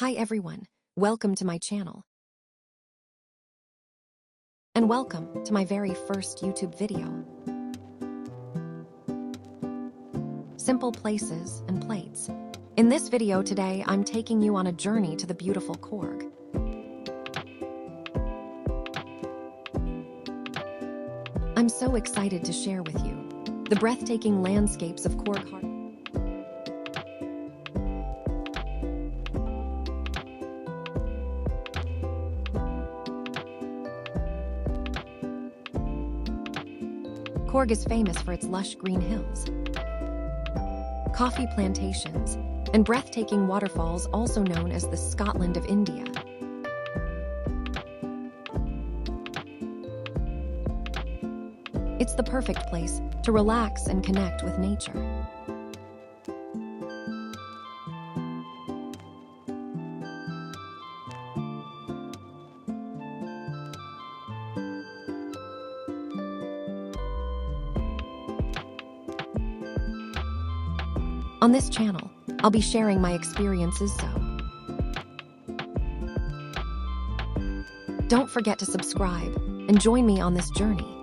Hi everyone, welcome to my channel. And welcome to my very first YouTube video. Simple places and plates. In this video today, I'm taking you on a journey to the beautiful Coorg. I'm so excited to share with you the breathtaking landscapes of Coorg. Coorg is famous for its lush green hills, coffee plantations, and breathtaking waterfalls, also known as the Scotland of India. It's the perfect place to relax and connect with nature. On this channel, I'll be sharing my experiences, so don't forget to subscribe and join me on this journey.